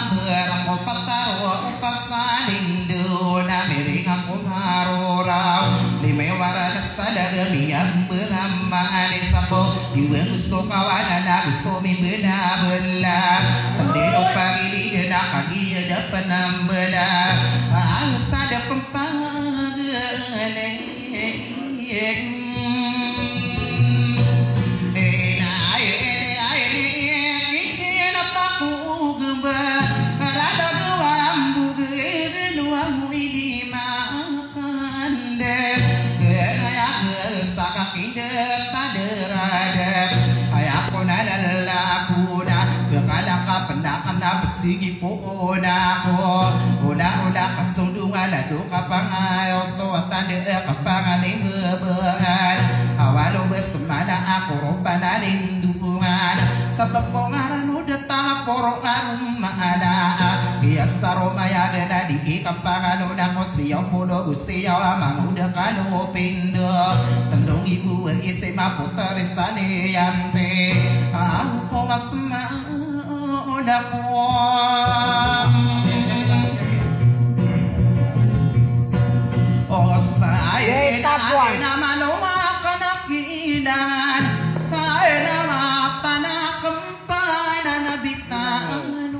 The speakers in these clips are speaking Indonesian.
berang ko patawa upasalindu na miringan ko maruraw lime wara nasada miyang berama anisapo diwe gusto kawana na gusto mi bela tandino pagili na kagiya da panambela ang sada pampagale sige po una ko una kasundungan na do kapangayok to at tanda kapangaling bebehan awalo besemana ako roba lindungan sa papongaran udah taporo ang maana biasa romaya gana di kapangano na ko siyaw pulo siyaw amang udah kano pindo tandong ibu isi maputarisane yante ako po masma oh saya naman kanakinan saya nama tanah kempana nabitan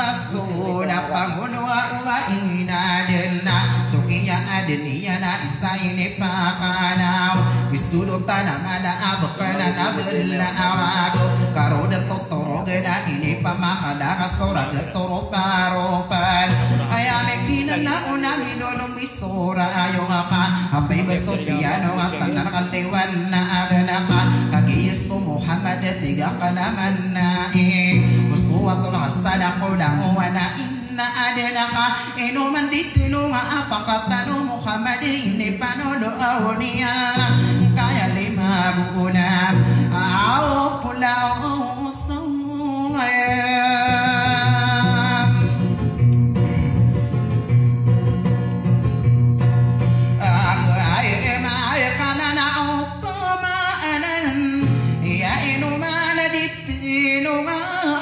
rasul pangunwa ina dena sukiya adenia na isa ini pakanaw bisulo tanah ada abakana nabela awago karo de totoro gena ini pamahada kasora de toro paropan ayame kinana una minolo misora ayo ngaka apai besotiano atanar kalewan na aganaka kagiyes ko Muhammad tiga kanaman na uswatul hasana qula wana inna adanaka inuman ditinu apakatanu Muhammad ini panolo awniya kaya lima buuna au pulau sumaya ay kanana upamaanan ya inuman ditinu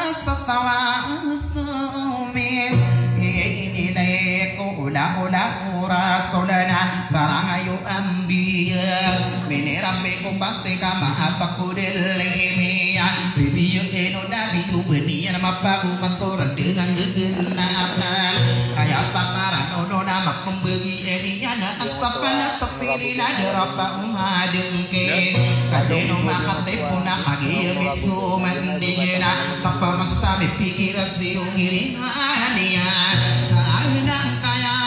asatawa sumi ini leko ula rasulana barangayo ambiya rambe ko pase kama apaku delemiya bibiyo eno dabiyo beniya mapagu matoran dengan gegenakan kaya pakaran ono nama pemberi eliana asapana sepilina derapa umadengke kadeno makate puna kagi misu mandina sapa masa pikir siung irina ania ana kaya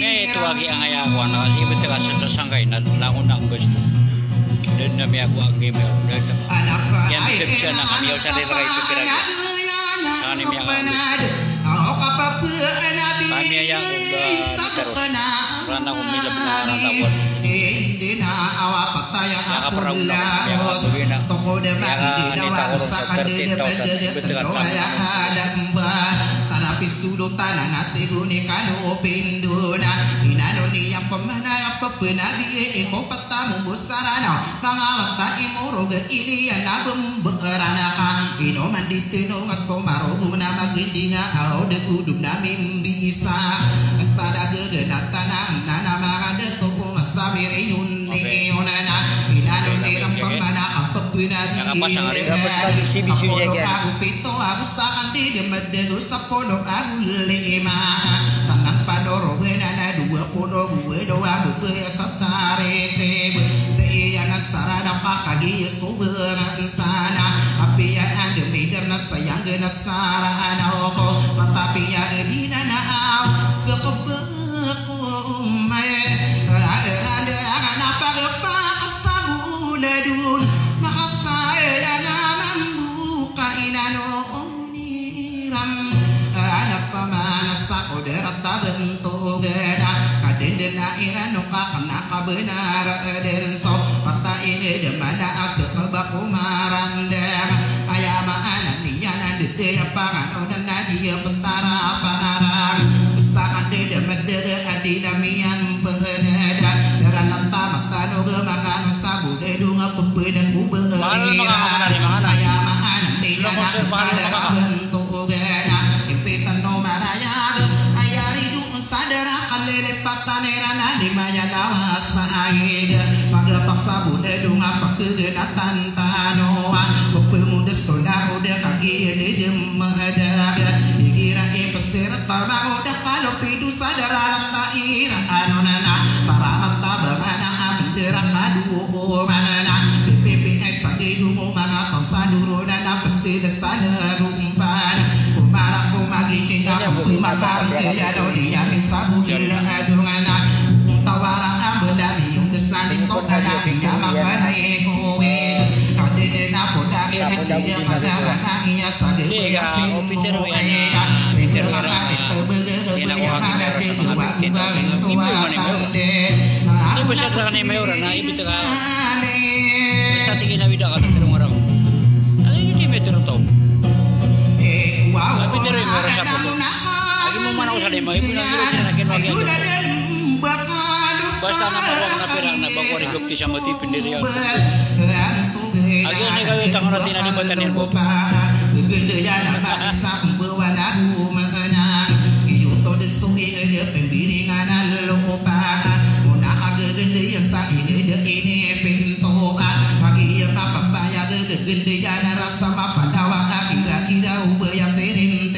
ni itu lagi ang ayah ko na ibig ka sa tasangay na langon ang gusto dan na miya ko ang game dan yan siya na kami sa rilay ito piragi kani miya ko kami yang terus karena ko mila benaran tapon saka pernah ulang yang aku bina yang nita ko sa 13,000 betul Pisudo tanan at iguni kano pinduna inano niyang pamana pepenabi eko patamu busarana mangawata imuro ge iliana bemberanaka ino manditino ngasomaro guna magindinga au de kudum namim bisa astada ge natana nana magade tuku masabiriyun ni onana inanu dirang pamana pepenabi sapolo aku pito aku sakan di demedego sapolo aku lima tangan padoro benana dua podo gue doa bebe satarete seiana sarana pakagi soberan sana api ya ande miderna sayang gena sarana oko tapi ya dinana au sekebeku umme ada apa gepa sabuladun maka saya membuka inano oniram ada pamana saudara bentuk beda kadendena irano kakana kabenar denso pata ini demana asal baku marandeng ayama anak niana dede pangan onan nadia pentara parang usakan dede medede adina mian pengeneda daranata matano gemakan sabu dedunga pempedang kubera ayama anak niana pada bentuk beda impitan no maraya sadara kalele patanera nadi maya dawasa aida paga paksa bude dunga pakke natan tanoa pemuda soda udah kaki de demada dikira pesir tabang udah kalau pidu sadara rata ira anonana para mata bangana abendera madu manana PPPX sagi dungu manga tosaduro dana pasti desana rumpan kumara kumagi tinggal kumakan ya dodi ya sabu adungana tawara abendami understanding to ada ya makana ekowe kadena poda ya pada anaknya sage ya Peter ya Peter mana itu begitu ya ada di dua ini besar dengan email orang nah itu kan bisa tinggal bida kan orang lagi di meter tau wow Peter orang siapa tuh mana usah deh, mau ibu nanti udah nakin lagi aja. Basta nama uang napirang na bago rin gupti sama tipin diri ako. Agi ni kami tangan natin na dibatanin ko. Gede ya nama isa kumbawa na umana. Iyuto de sungi de pembiringan lupa. Muna kagegede yang sa ide ini pinto. Pagi yang papaya gede ya na rasa mapadawa kira-kira ubaya terin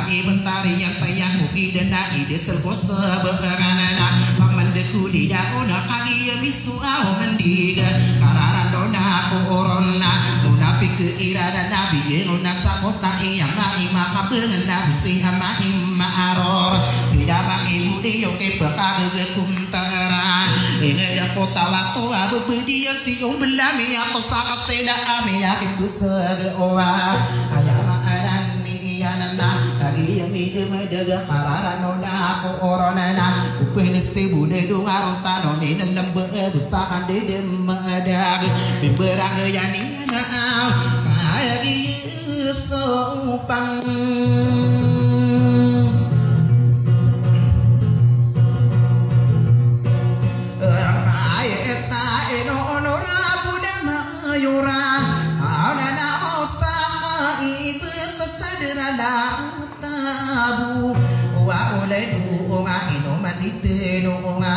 Ibentari yang tayang uki dan dai desel kosa beranana pamandeku dia ona kagi bisu au mendiga kararan dona korona dona pike irada nabi ona sakota yang mai maka bengen nabi si amai ma'aror siapa ibu dia ke bakage kuntara ini ya kota waktu abu pedia si umbelami aku sakaseda ami ya kibusage owa ayama nana lagi yang ide medaga pararan nona ko oronana upene sebu de dungaron tano ni dalam berusaha de medag biberang yani na ayagi sopang ayeta eno onora budama yura anana osaka ibu sadera tabu wa oledu wa ino manite no wa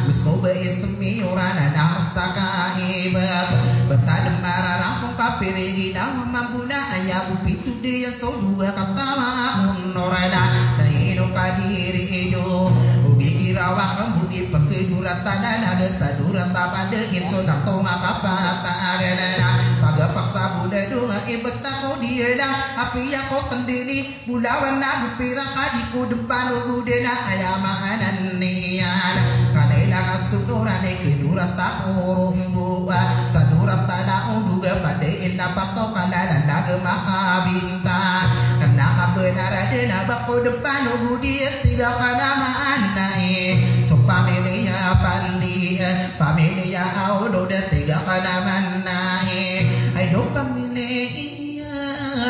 usobe ismi urana na saka ibat betad marara papirigi na mambuna ayabu pitu dia solua katawa unorana na ino padiri edo ugi rawa kambuki pekejuratan naga sadurata pada inso dakto ngakapata agana paga paksa buda dunga ibetako dia api aku kendini bulawan nagu pira kadiku depan udena ayama ananian kanela kasudurane keduran takurumbu saduran tanah uduga pada inna pakto kanala naga makabinta kena benar dena bako depan udia tidak kanama anai so pamilia pandi pamilia audo de tiga kanama nai ai do pamilia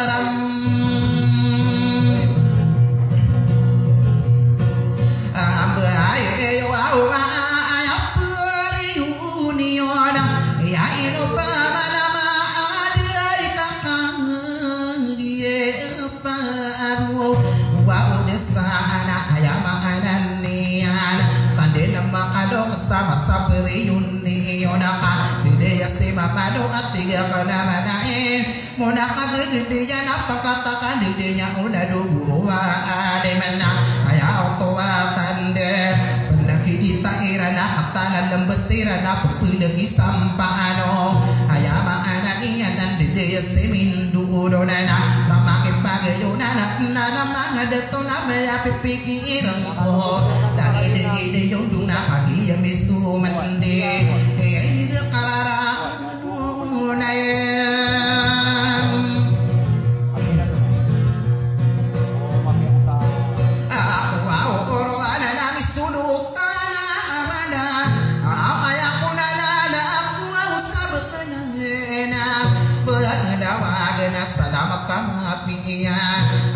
ram ambai wa sana ayama ananian tandena makado sama sabriyun niyonaka dia sema mado atiga kana manae monaka gede ya apa katakan dia udah dulu ade mana aya otowa tande pendaki di tairana hatana lembestirana pepulegi sampano ayama ananian dan dia semin dulu nana mama ipagayunana nana mangadetona maya pipikiran ko dari ide yonduna pagi ya misu mende ya karara unayam aku oro ana misulutana amana ayaku nana aku usabtana ngena beradawa selamat kamapiya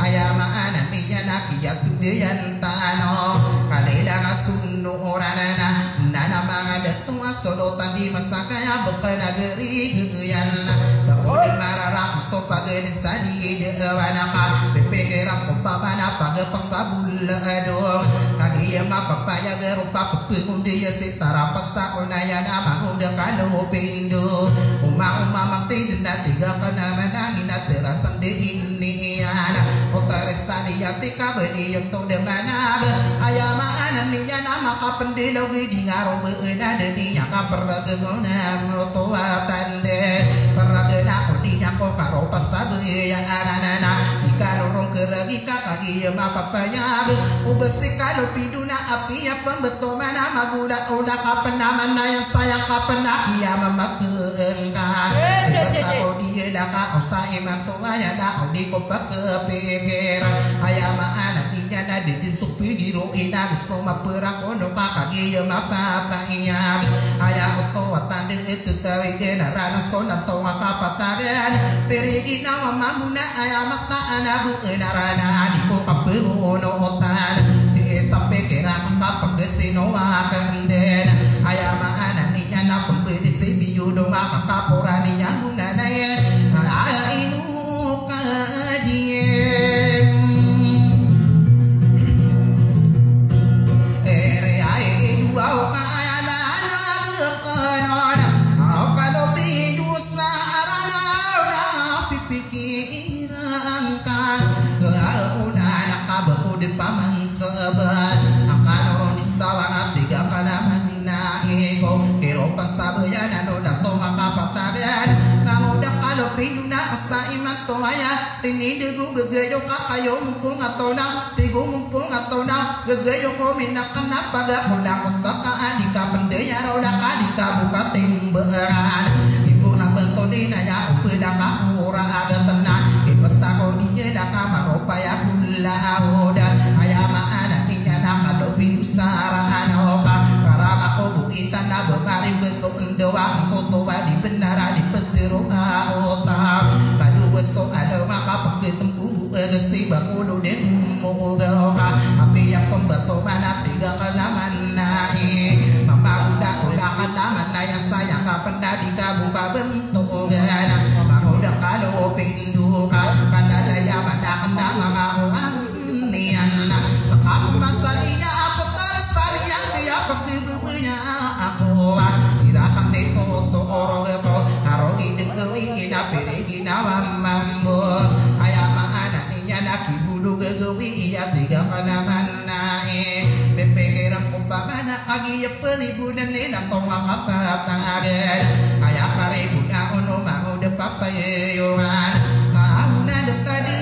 ayama ananiya nakiyatu deyantano kadela kasunno oranana nana mangadatu solo tadi masakaya bekana geri geyan bakudin marara sopage sadi dewanaka pepegera kopabana page paksabul ado kagiya mapapaya gerupa pepunde ya setara pasta onaya nama udah kalo pindo uma makti denda tiga kana manangina terasan de ini ana otaresani yatika beni yang to de mana ayama ananiya nama kapendelo di ngaro beuna de yang peragena motoa tande peragena kodinya ko karo pasabe ya anana dikalorong keragi kakagi ma papaya ubesi kalau piduna api apa betul mana maguda udah kapan namanya yang sayang kapan iya mama keengka betako dia daka osai mantua ya dak di kopak kepikir ayama anak dia nade di supi giro ina bisoma perang kono kakagi ma papa iya ayah oto watande itu tawi dena rana sona to makapatagan perigi na mamuna ayah mata anabu enarana di ko kapuno otan di sampai kira kapagesino akanden ayah maana niya na pembedi sebiyo do makapurani yang gunanaye ayah inu kadiem ere ay inu au paman sebat akan orang di sawah tiga kanaman naiko kiro pasabaya nano dato makapatagan kamu dah kalau pinuna asaimat toaya tini degu gegeyo kakayo mumpung atau na tigu mumpung atau na gegeyo komina kenapa gak mudah kosaka adika pendaya roda kadika buka timberan ibu nak betodina ya upeda kahura aga tenang ibetako diye daka maropaya kula ahoda ayama ananiya nakalobi usara anoka karama kobu itana bekari besok endewang kotowa di benara di petiro kaota padu besok ada maka pakai tempubu egesi bakudu demu beoka api yang pembeto mana tiga kalaman naik mama udah kalaman yang sayang kapenda di kabuka bentuk gana udah kalau pinduka kanala ya pada kena mama niana sekap masalinya aku tersarian dia pakai bubunya aku tidak akan ditoto orang itu harogi dekewi ina perigi nawam mambo ayam anak niya naki bulu gegewi iya tiga kanaman nae bepegeran kumpamana agi ya peribunan nena tonga kapatagen ayam paribuna ono mau de papayeyoan kauna de tadi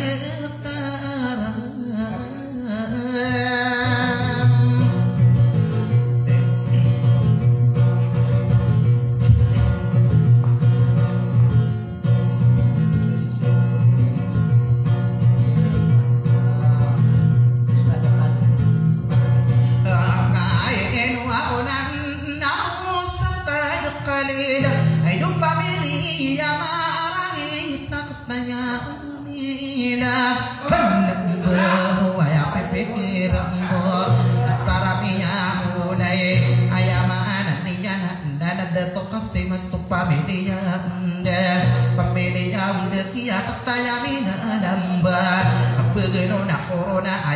hidup famili ya marang tak tanya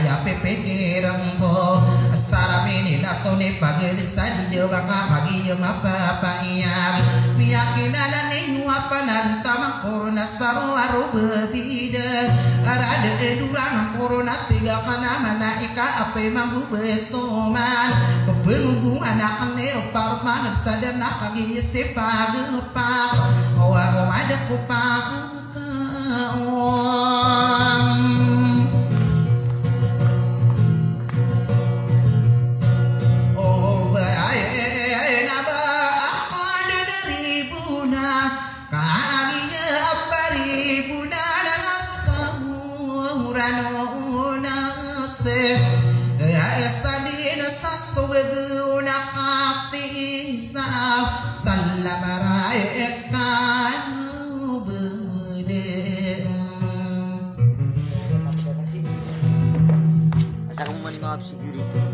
ya pepekirang po saramini latone pagili sadi dewa ka bagi jema papa iya miyakinana ne wapanan tamang corona saru aru bebida arade edurang corona tiga kana manaika ape mambu betoman pebunggu anak ne parman sadar nak kagi sepa gepa wa ada kupa Asa kamu maaf si guru.